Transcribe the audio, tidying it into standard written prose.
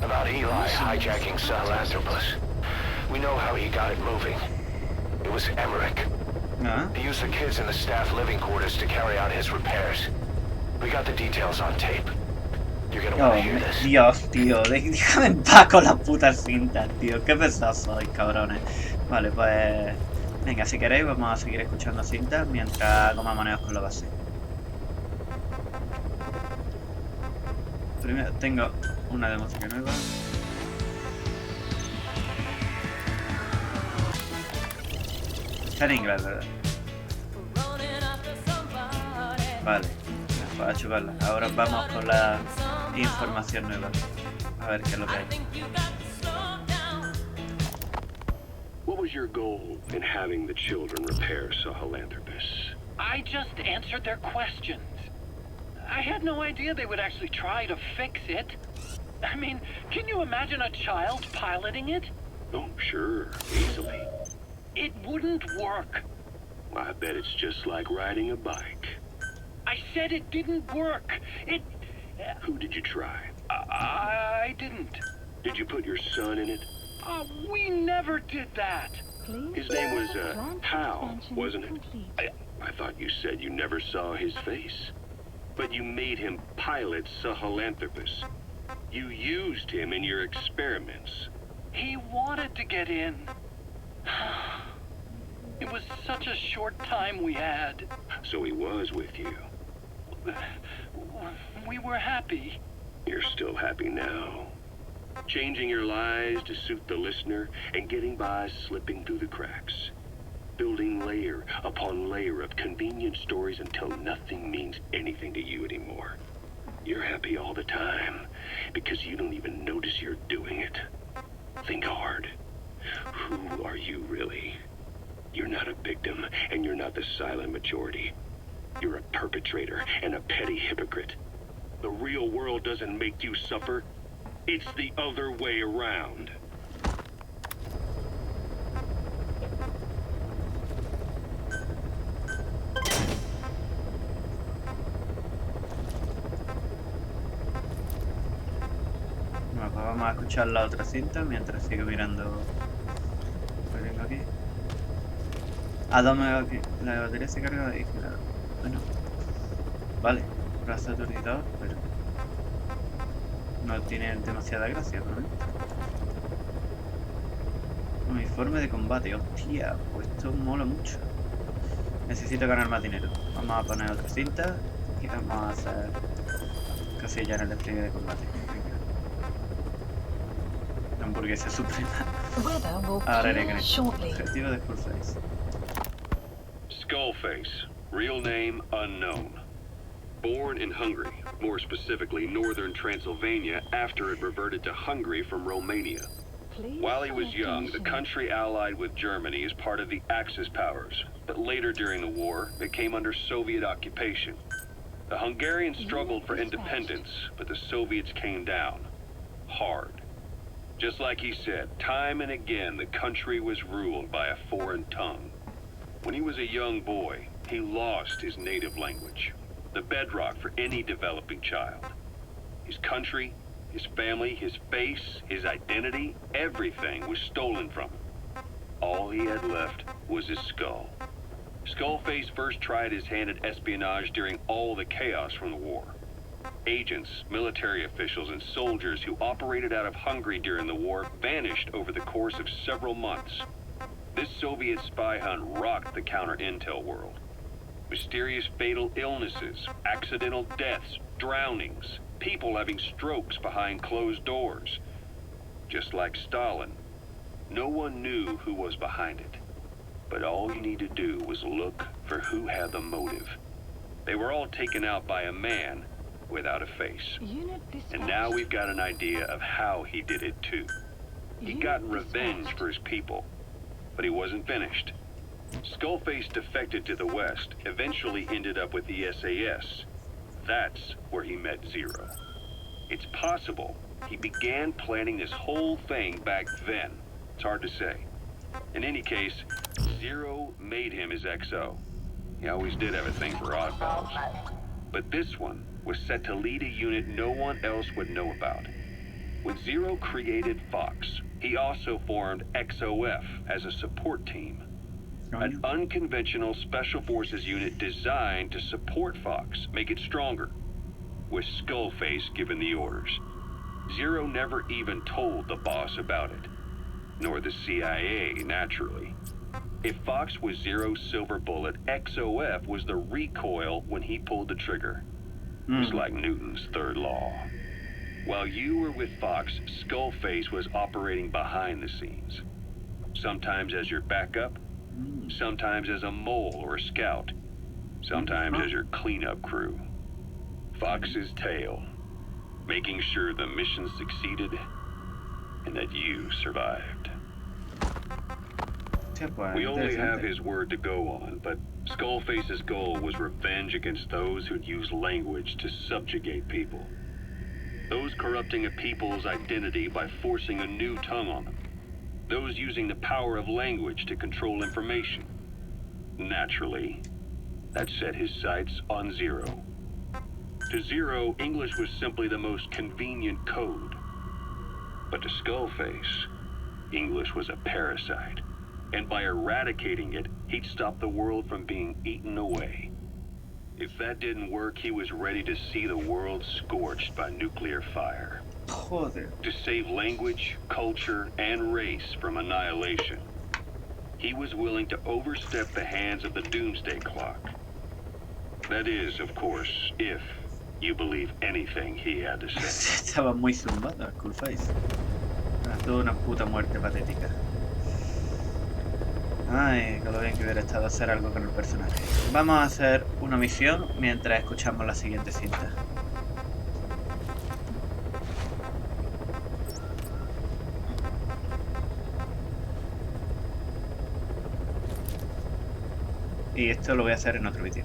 About Eli hijacking Sahelanthropus. We know how he got it moving. It was Emmerich. He used the kids in the staff living quarters to carry out his repairs. We got the details on tape. You're gonna want to hear this. Dios, tío, déjame en paz con las putas cintas, tío. Qué pesados sois, cabrones. Vale, pues... Venga, si queréis vamos a seguir escuchando cintas mientras hago mamoneos con la base. Primero tengo una de música nueva. Está en inglés, ¿verdad? Vale, para chuparla. Ahora vamos con la información nueva. A ver qué es lo que hay. What was your goal in having the children repair Sahelanthropus? I just answered their questions. I had no idea they would actually try to fix it. I mean, can you imagine a child piloting it? Oh, sure, easily. It wouldn't work. I bet it's just like riding a bike. I said it didn't work. It... Who did you try? I didn't. Did you put your son in it? We never did that. His name was, Hal, wasn't it? I thought you said you never saw his face. But you made him pilot Sahelanthropus. You used him in your experiments. He wanted to get in. It was such a short time we had. So he was with you. We were happy. You're still happy now. Changing your lies to suit the listener and getting by slipping through the cracks. Building layer upon layer of convenient stories until nothing means anything to you anymore. You're happy all the time because you don't even notice you're doing it. Think hard. Who are you really? You're not a victim and you're not the silent majority. You're a perpetrator and a petty hypocrite. The real world doesn't make you suffer. It's the other way around. Bueno, pues vamos a escuchar la otra cinta mientras sigo mirando. ¿Qué tengo aquí? A 2 megabits. La batería se carga de claro. Bueno. Vale. Brazo aturdidor, pero no tiene demasiada gracia, ¿no? Uniforme de combate, hostia, pues esto mola mucho. Necesito ganar más dinero. Vamos a poner otra cinta y vamos a hacer cosilla en el despliegue de combate. Venga. La hamburguesa suprema. Ahora haré objetivo de Skullface. Skullface, real name unknown. Born in Hungary, more specifically northern Transylvania, after it reverted to Hungary from Romania. While he was young, the country allied with Germany as part of the Axis powers, but later during the war, it came under Soviet occupation. The Hungarians struggled for independence, but the Soviets came down. Hard. Just like he said, time and again the country was ruled by a foreign tongue. When he was a young boy, he lost his native language, the bedrock for any developing child. His country, his family, his face, his identity, everything was stolen from him. All he had left was his skull. Skullface first tried his hand at espionage during all the chaos from the war. Agents, military officials, and soldiers who operated out of Hungary during the war vanished over the course of several months. This Soviet spy hunt rocked the counter-intel world. Mysterious fatal illnesses, accidental deaths, drownings, people having strokes behind closed doors. Just like Stalin, no one knew who was behind it. But all you need to do was look for who had the motive. They were all taken out by a man without a face. And now we've got an idea of how he did it too. He'd gotten revenge for his people, but he wasn't finished. Skullface defected to the West, eventually ended up with the SAS. That's where he met Zero. It's possible he began planning this whole thing back then. It's hard to say. In any case, Zero made him his XO. He always did have a thing for oddballs. But this one was set to lead a unit no one else would know about. When Zero created Fox, he also formed XOF as a support team. An unconventional special forces unit designed to support Fox, make it stronger, with Skullface giving the orders. Zero never even told the boss about it, nor the CIA, naturally. If Fox was Zero's silver bullet, XOF was the recoil when he pulled the trigger. It was like Newton's third law. While you were with Fox, Skullface was operating behind the scenes. Sometimes as your backup, sometimes as a mole or a scout, sometimes as your cleanup crew. Fox's tail, making sure the mission succeeded and that you survived. We only have his word to go on, but Skullface's goal was revenge against those who'd use language to subjugate people. Those corrupting a people's identity by forcing a new tongue on them. Those using the power of language to control information. Naturally, that set his sights on Zero. To Zero, English was simply the most convenient code. But to Skullface, English was a parasite. And by eradicating it, he'd stop the world from being eaten away. If that didn't work, he was ready to see the world scorched by nuclear fire. Joder. To save language, culture, and race from annihilation. He was willing to overstep the hands of the doomsday clock. That is, of course, if you believe anything he had to say. Estaba muy zumbado, Skullface. Era toda una puta muerte patética. Ay, que lo bien que hubiera estado hacer algo con el personaje. Vamos a hacer una misión mientras escuchamos la siguiente cinta. Y esto lo voy a hacer en otro vídeo.